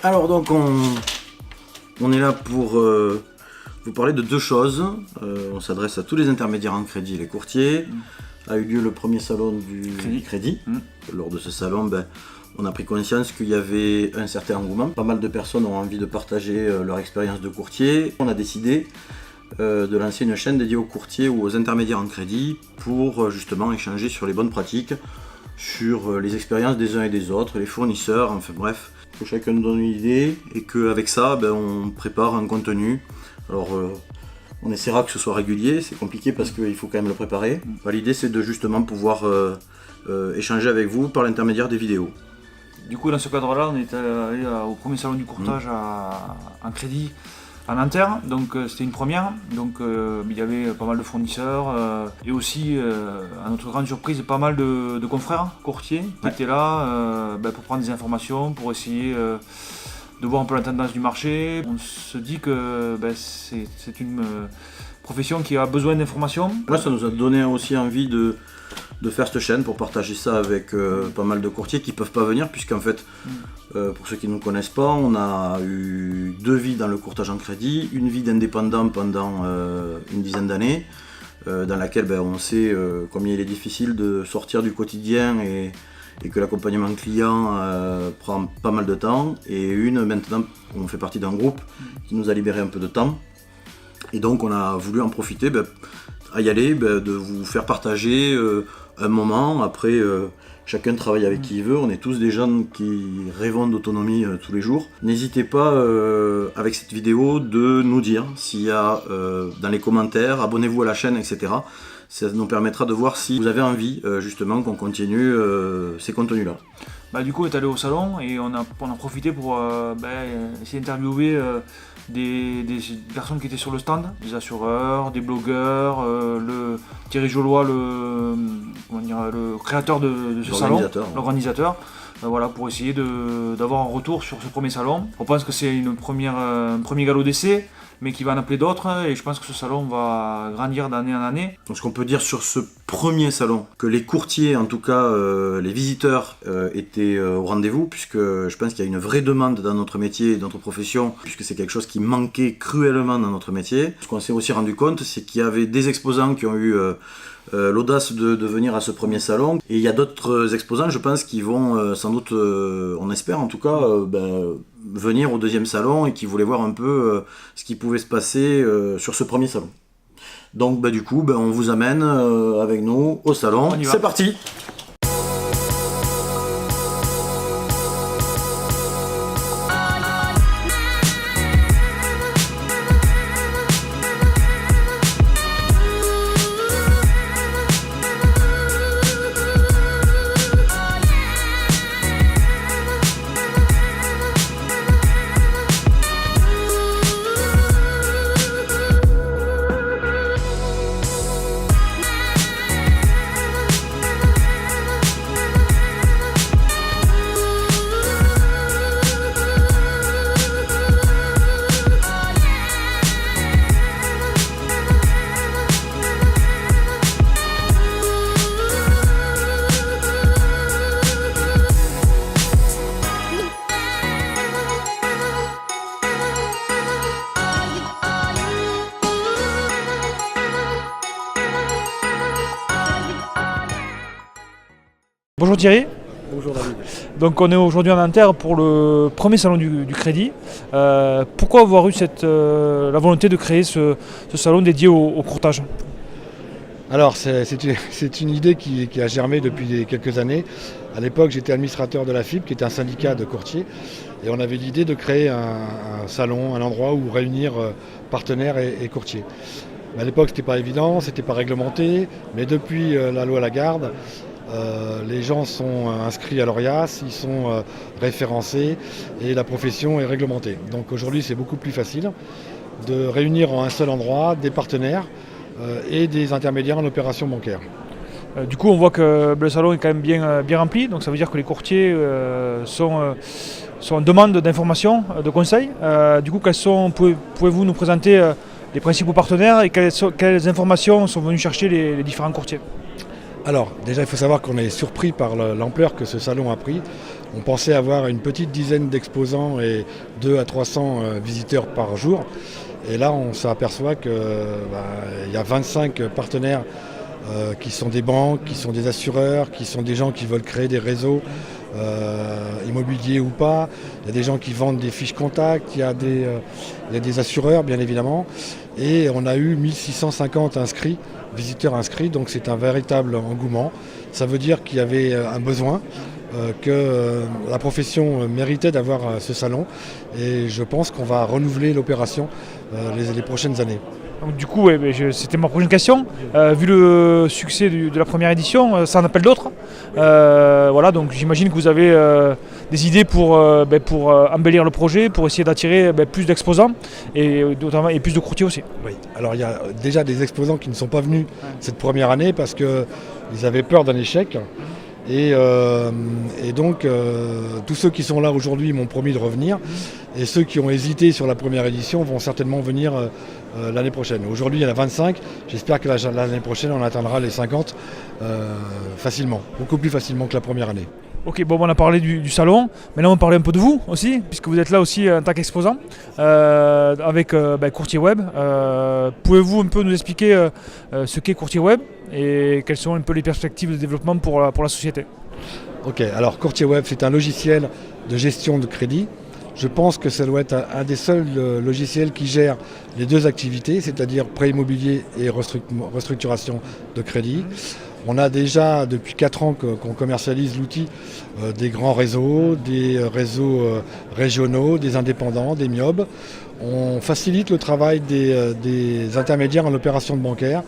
Alors donc on est là pour vous parler de deux choses. On s'adresse à tous les intermédiaires en crédit et les courtiers. A eu lieu le premier salon du crédit. Lors de ce salon, on a pris conscience qu'il y avait un certain engouement. Pas mal de personnes ont envie de partager leur expérience de courtier. On a décidé de lancer une chaîne dédiée aux courtiers ou aux intermédiaires en crédit pour justement échanger sur les bonnes pratiques, sur les expériences des uns et des autres, les fournisseurs, enfin bref, que chacun nous donne une idée et qu'avec ça, on prépare un contenu. Alors on essaiera que ce soit régulier, c'est compliqué parce qu'il faut quand même le préparer. L'idée c'est de justement pouvoir échanger avec vous par l'intermédiaire des vidéos. Du coup dans ce cadre-là, on est allé au premier salon du courtage en crédit à Nanterre, donc c'était une première, donc il y avait pas mal de fournisseurs et aussi à notre grande surprise pas mal de confrères courtiers qui étaient là pour prendre des informations, pour essayer de voir un peu la tendance du marché. On se dit que c'est une profession qui a besoin d'informations. Là, ça nous a donné aussi envie de faire cette chaîne pour partager ça avec pas mal de courtiers qui ne peuvent pas venir, puisqu'en fait, pour ceux qui ne nous connaissent pas, on a eu 2 vies dans le courtage en crédit, une vie d'indépendant pendant une dizaine d'années, dans laquelle on sait combien il est difficile de sortir du quotidien et que l'accompagnement client prend pas mal de temps, et une maintenant on fait partie d'un groupe qui nous a libéré un peu de temps, et donc on a voulu en profiter à y aller, de vous faire partager un moment. Après chacun travaille avec qui il veut, on est tous des gens qui rêvons d'autonomie tous les jours. N'hésitez pas avec cette vidéo de nous dire s'il y a dans les commentaires, abonnez-vous à la chaîne, etc. Ça nous permettra de voir si vous avez envie justement qu'on continue ces contenus là. Du coup on est allé au salon et on a profité pour essayer d'interviewer des personnes qui étaient sur le stand, des assureurs, des blogueurs, le Thierry Jollois, le créateur de ce salon, l'organisateur. Voilà, pour essayer d'avoir un retour sur ce premier salon. On pense que c'est un premier galop d'essai, mais qui va en appeler d'autres, et je pense que ce salon va grandir d'année en année. Donc ce qu'on peut dire sur ce premier salon, que les courtiers, en tout cas les visiteurs, étaient au rendez-vous, puisque je pense qu'il y a une vraie demande dans notre métier et dans notre profession, puisque c'est quelque chose qui manquait cruellement dans notre métier. Ce qu'on s'est aussi rendu compte, c'est qu'il y avait des exposants qui ont eu l'audace de venir à ce premier salon, et il y a d'autres exposants, je pense, qui vont sans doute, on espère en tout cas, venir au deuxième salon et qui voulaient voir un peu ce qui pouvait se passer sur ce premier salon. Donc du coup, on vous amène avec nous au salon. C'est parti! Bonjour Thierry. Bonjour David. Donc on est aujourd'hui en Nanterre pour le premier salon du crédit. Pourquoi avoir eu la volonté de créer ce salon dédié au courtage? Alors c'est une idée qui a germé depuis quelques années. À l'époque j'étais administrateur de la FIP, qui était un syndicat de courtiers, et on avait l'idée de créer un salon, un endroit où réunir partenaires et courtiers. Mais à l'époque c'était pas évident, c'était pas réglementé, mais depuis la loi Lagarde, les gens sont inscrits à l'ORIAS, ils sont référencés et la profession est réglementée. Donc aujourd'hui c'est beaucoup plus facile. de réunir en un seul endroit des partenaires et des intermédiaires en opération bancaire. Du coup, on voit que le salon est quand même bien rempli, donc ça veut dire que les courtiers sont en demande d'informations, de conseils. Du coup, pouvez-vous nous présenter les principaux partenaires et quelles informations sont venus chercher les différents courtiers? Alors, déjà, il faut savoir qu'on est surpris par l'ampleur que ce salon a pris. On pensait avoir une petite dizaine d'exposants et 200 à 300 visiteurs par jour. Et là, on s'aperçoit qu'il y a 25 partenaires qui sont des banques, qui sont des assureurs, qui sont des gens qui veulent créer des réseaux immobiliers ou pas. Il y a des gens qui vendent des fiches contacts, il y a des assureurs bien évidemment. Et on a eu 1650 visiteurs inscrits, donc c'est un véritable engouement. Ça veut dire qu'il y avait un besoin, que la profession méritait d'avoir ce salon. Et je pense qu'on va renouveler l'opération les prochaines années. Donc, du coup, c'était ma prochaine question. Vu le succès de la première édition, ça en appelle d'autres. Voilà, donc j'imagine que vous avez des idées pour embellir le projet, pour essayer d'attirer plus d'exposants et plus de courtiers aussi. Oui. Alors il y a déjà des exposants qui ne sont pas venus cette première année parce qu'ils avaient peur d'un échec. Et donc tous ceux qui sont là aujourd'hui m'ont promis de revenir. Et ceux qui ont hésité sur la première édition vont certainement venir l'année prochaine. Aujourd'hui il y en a 25, j'espère que l'année prochaine on atteindra les 50 facilement, beaucoup plus facilement que la première année. Ok, bon, on a parlé du salon, maintenant on va parler un peu de vous aussi, puisque vous êtes là aussi en tant qu'exposant avec Courtier Web. Pouvez-vous un peu nous expliquer ce qu'est Courtier Web et quelles sont un peu les perspectives de développement pour la société? Ok, alors Courtier Web c'est un logiciel de gestion de crédit. Je pense que ça doit être un des seuls logiciels qui gère les deux activités, c'est-à-dire prêt immobilier et restructuration de crédit. On a déjà depuis 4 ans qu'on commercialise l'outil des grands réseaux, des réseaux régionaux, des indépendants, des MIOB. On facilite le travail des intermédiaires en opération bancaire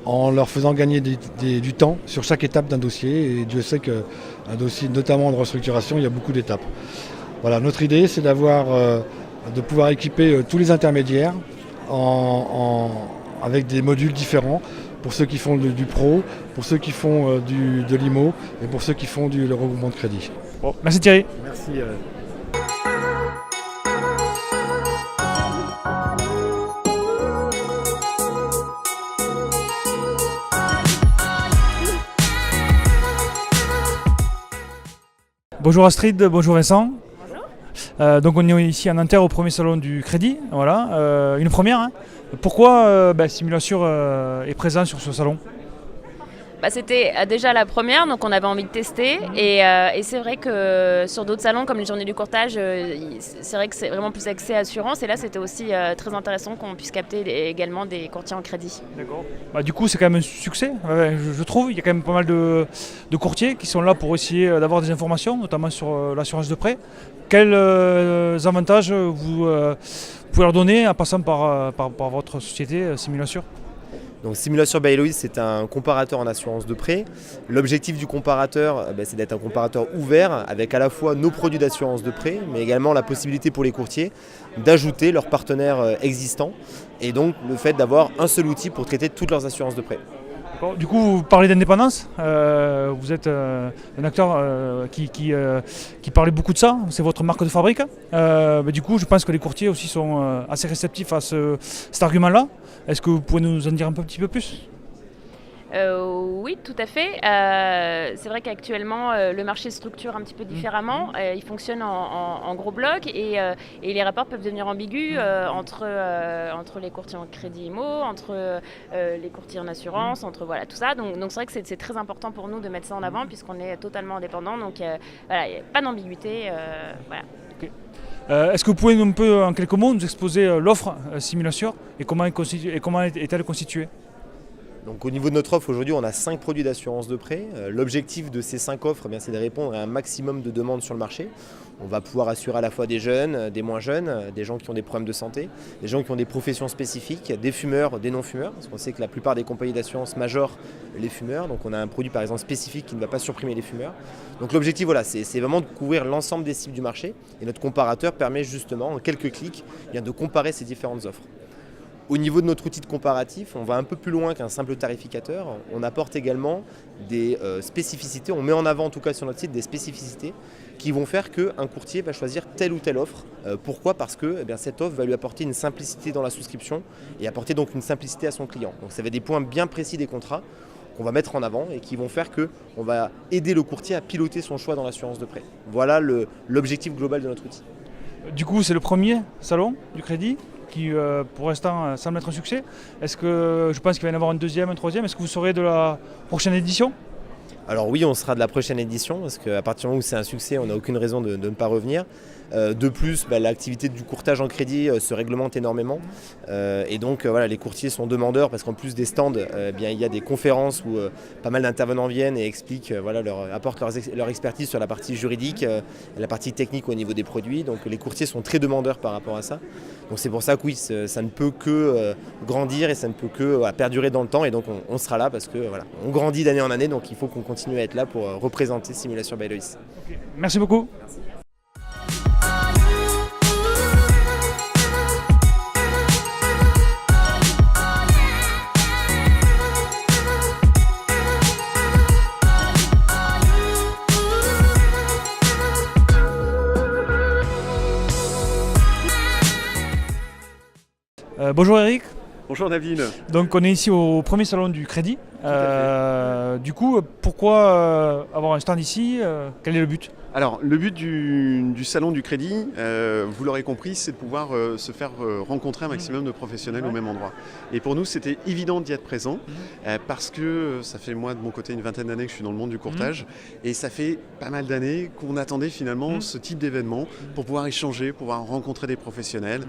en leur faisant gagner du temps sur chaque étape d'un dossier. Et Dieu sait qu'un dossier, notamment de restructuration, il y a beaucoup d'étapes. Voilà, notre idée, c'est de pouvoir équiper tous les intermédiaires avec des modules différents pour ceux qui font du pro, pour ceux qui font de l'IMO et pour ceux qui font le regroupement de crédit. Bon, merci Thierry. Merci. Bonjour Astrid, bonjour Vincent. Donc on est ici à Nanterre au premier salon du crédit, voilà, une première. Hein. Pourquoi Simulation est présent sur ce salon? C'était déjà la première, donc on avait envie de tester. Et c'est vrai que sur d'autres salons, comme les journées du courtage, c'est vrai que c'est vraiment plus axé assurance. Et là, c'était aussi très intéressant qu'on puisse capter également des courtiers en crédit. D'accord. Du coup, c'est quand même un succès, je trouve. Il y a quand même pas mal de courtiers qui sont là pour essayer d'avoir des informations, notamment sur l'assurance de prêt. Quels avantages vous pouvez leur donner en passant par votre société Simulation? Donc Simulation by Eloise, c'est un comparateur en assurance de prêt. L'objectif du comparateur, c'est d'être un comparateur ouvert avec à la fois nos produits d'assurance de prêt, mais également la possibilité pour les courtiers d'ajouter leurs partenaires existants et donc le fait d'avoir un seul outil pour traiter toutes leurs assurances de prêt. Du coup, vous parlez d'indépendance, vous êtes un acteur qui parlait beaucoup de ça, c'est votre marque de fabrique. Du coup, je pense que les courtiers aussi sont assez réceptifs à cet argument-là. Est-ce que vous pouvez nous en dire un petit peu plus ? Oui, tout à fait. C'est vrai qu'actuellement, le marché se structure un petit peu différemment. Il fonctionne en gros blocs et les rapports peuvent devenir ambigus entre les courtiers en crédit IMO, entre les courtiers en assurance, entre voilà, tout ça. Donc c'est vrai que c'est très important pour nous de mettre ça en avant puisqu'on est totalement indépendant. Donc voilà, il n'y a pas d'ambiguïté. Voilà. Okay. Est-ce que vous pouvez un peu, en quelques mots, nous exposer l'offre Simulation et comment est-elle constituée ? Donc au niveau de notre offre, aujourd'hui, on a 5 produits d'assurance de prêt. L'objectif de ces 5 offres, c'est de répondre à un maximum de demandes sur le marché. On va pouvoir assurer à la fois des jeunes, des moins jeunes, des gens qui ont des problèmes de santé, des gens qui ont des professions spécifiques, des fumeurs, des non-fumeurs, parce qu'on sait que la plupart des compagnies d'assurance majorent les fumeurs. Donc on a un produit par exemple spécifique qui ne va pas supprimer les fumeurs. Donc l'objectif, voilà, c'est vraiment de couvrir l'ensemble des cibles du marché. Et notre comparateur permet justement, en quelques clics, de comparer ces différentes offres. Au niveau de notre outil de comparatif, on va un peu plus loin qu'un simple tarificateur. On apporte également des spécificités, on met en avant en tout cas sur notre site des spécificités qui vont faire qu'un courtier va choisir telle ou telle offre. Pourquoi ? Parce que cette offre va lui apporter une simplicité dans la souscription et apporter donc une simplicité à son client. Donc ça va être des points bien précis des contrats qu'on va mettre en avant et qui vont faire qu'on va aider le courtier à piloter son choix dans l'assurance de prêt. Voilà l'objectif global de notre outil. Du coup, c'est le premier salon du crédit qui, pour l'instant, semble être un succès. Est-ce que je pense qu'il va y en avoir un deuxième, un troisième ? Est-ce que vous saurez de la prochaine édition ? Alors oui, on sera de la prochaine édition parce qu'à partir du moment où c'est un succès, on n'a aucune raison de ne pas revenir. De plus, l'activité du courtage en crédit se réglemente énormément et donc les courtiers sont demandeurs parce qu'en plus des stands, il y a des conférences où pas mal d'intervenants viennent et expliquent, apportent leur expertise sur la partie juridique, la partie technique au niveau des produits. Donc les courtiers sont très demandeurs par rapport à ça. Donc c'est pour ça que oui, ça ne peut que grandir et ça ne peut que perdurer dans le temps et donc on sera là parce que on grandit d'année en année, donc il faut qu'on continue à être là pour représenter Simulation by Lois. Okay. Merci beaucoup. Merci. Bonjour Eric. Bonjour David. Donc on est ici au premier salon du crédit. Du coup, pourquoi avoir un stand ici ? Quel est le but ? Alors le but du salon du crédit, vous l'aurez compris, c'est de pouvoir se faire rencontrer un maximum de professionnels au même endroit. Et pour nous c'était évident d'y être présent parce que ça fait moi de mon côté une vingtaine d'années que je suis dans le monde du courtage et ça fait pas mal d'années qu'on attendait finalement ce type d'événement pour pouvoir échanger, pouvoir rencontrer des professionnels,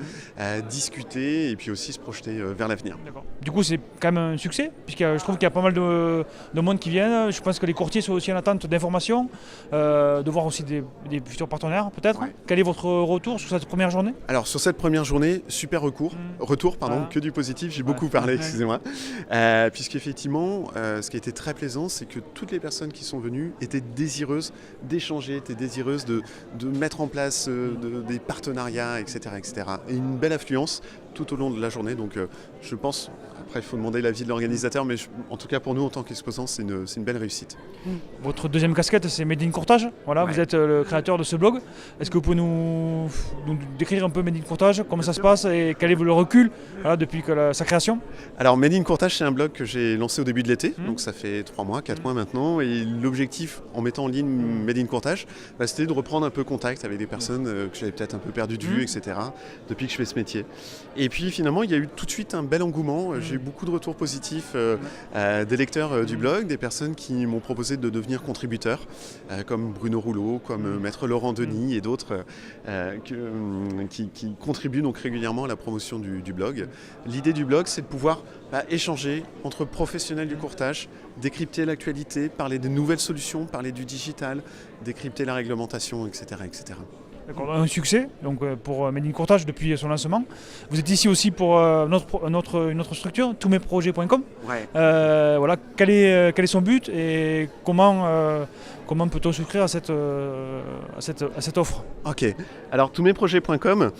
discuter et puis aussi se projeter vers l'avenir. D'accord. Du coup c'est quand même un succès puisque je trouve qu'il y a pas mal de monde qui viennent. Je pense que les courtiers sont aussi en attente d'informations, de voir aussi des futurs partenaires peut-être. Ouais. Quel est votre retour sur cette première journée ? Alors sur cette première journée, super retour, que du positif, j'ai beaucoup parlé, excusez-moi. Puisqu'effectivement, ce qui a été très plaisant, c'est que toutes les personnes qui sont venues étaient désireuses d'échanger, étaient désireuses de mettre en place des partenariats, etc., etc. Et une belle affluence tout au long de la journée, donc je pense, après il faut demander l'avis de l'organisateur, mais en tout cas pour nous en tant qu'exposants, c'est une belle réussite. Votre deuxième casquette, c'est Made in Courtage, vous êtes le créateur de ce blog. Est-ce que vous pouvez nous décrire un peu Made in Courtage, comment ça se passe et quel est le recul depuis sa création ? Alors Made in Courtage, c'est un blog que j'ai lancé au début de l'été, donc ça fait 3 mois, 4 mois maintenant, et l'objectif en mettant en ligne Made in Courtage, c'était de reprendre un peu contact avec des personnes que j'avais peut-être un peu perdu de vue, etc., depuis que je fais ce métier. Et puis finalement, il y a eu tout de suite un bel engouement. J'ai eu beaucoup de retours positifs des lecteurs du blog, des personnes qui m'ont proposé de devenir contributeurs, comme Bruno Rouleau, comme Maître Laurent Denis et d'autres qui contribuent donc régulièrement à la promotion du blog. L'idée du blog, c'est de pouvoir échanger entre professionnels du courtage, décrypter l'actualité, parler des nouvelles solutions, parler du digital, décrypter la réglementation, etc., etc. D'accord, un succès donc, pour Made in Courtage depuis son lancement. Vous êtes ici aussi pour notre structure, tousmesprojets.com. Quel est son but et comment peut-on souscrire à cette offre ? Ok, alors tousmesprojets.com,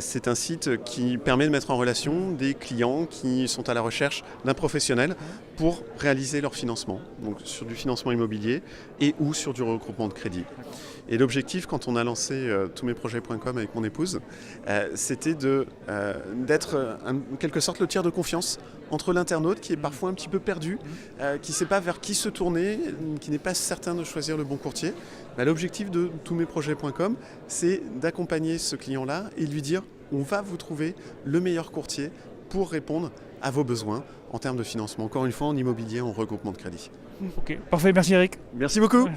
c'est un site qui permet de mettre en relation des clients qui sont à la recherche d'un professionnel pour réaliser leur financement, donc sur du financement immobilier et ou sur du regroupement de crédit. Et l'objectif, quand on a lancé tousmesprojets.com avec mon épouse, c'était d'être en quelque sorte le tiers de confiance entre l'internaute qui est parfois un petit peu perdu, qui ne sait pas vers qui se tourner, qui n'est pas certain de choisir le bon courtier. L'objectif de tousmesprojets.com, c'est d'accompagner ce client-là et lui dire on va vous trouver le meilleur courtier pour répondre à vos besoins en termes de financement. Encore une fois, en immobilier, en regroupement de crédit. Ok, parfait, merci Eric. Merci beaucoup.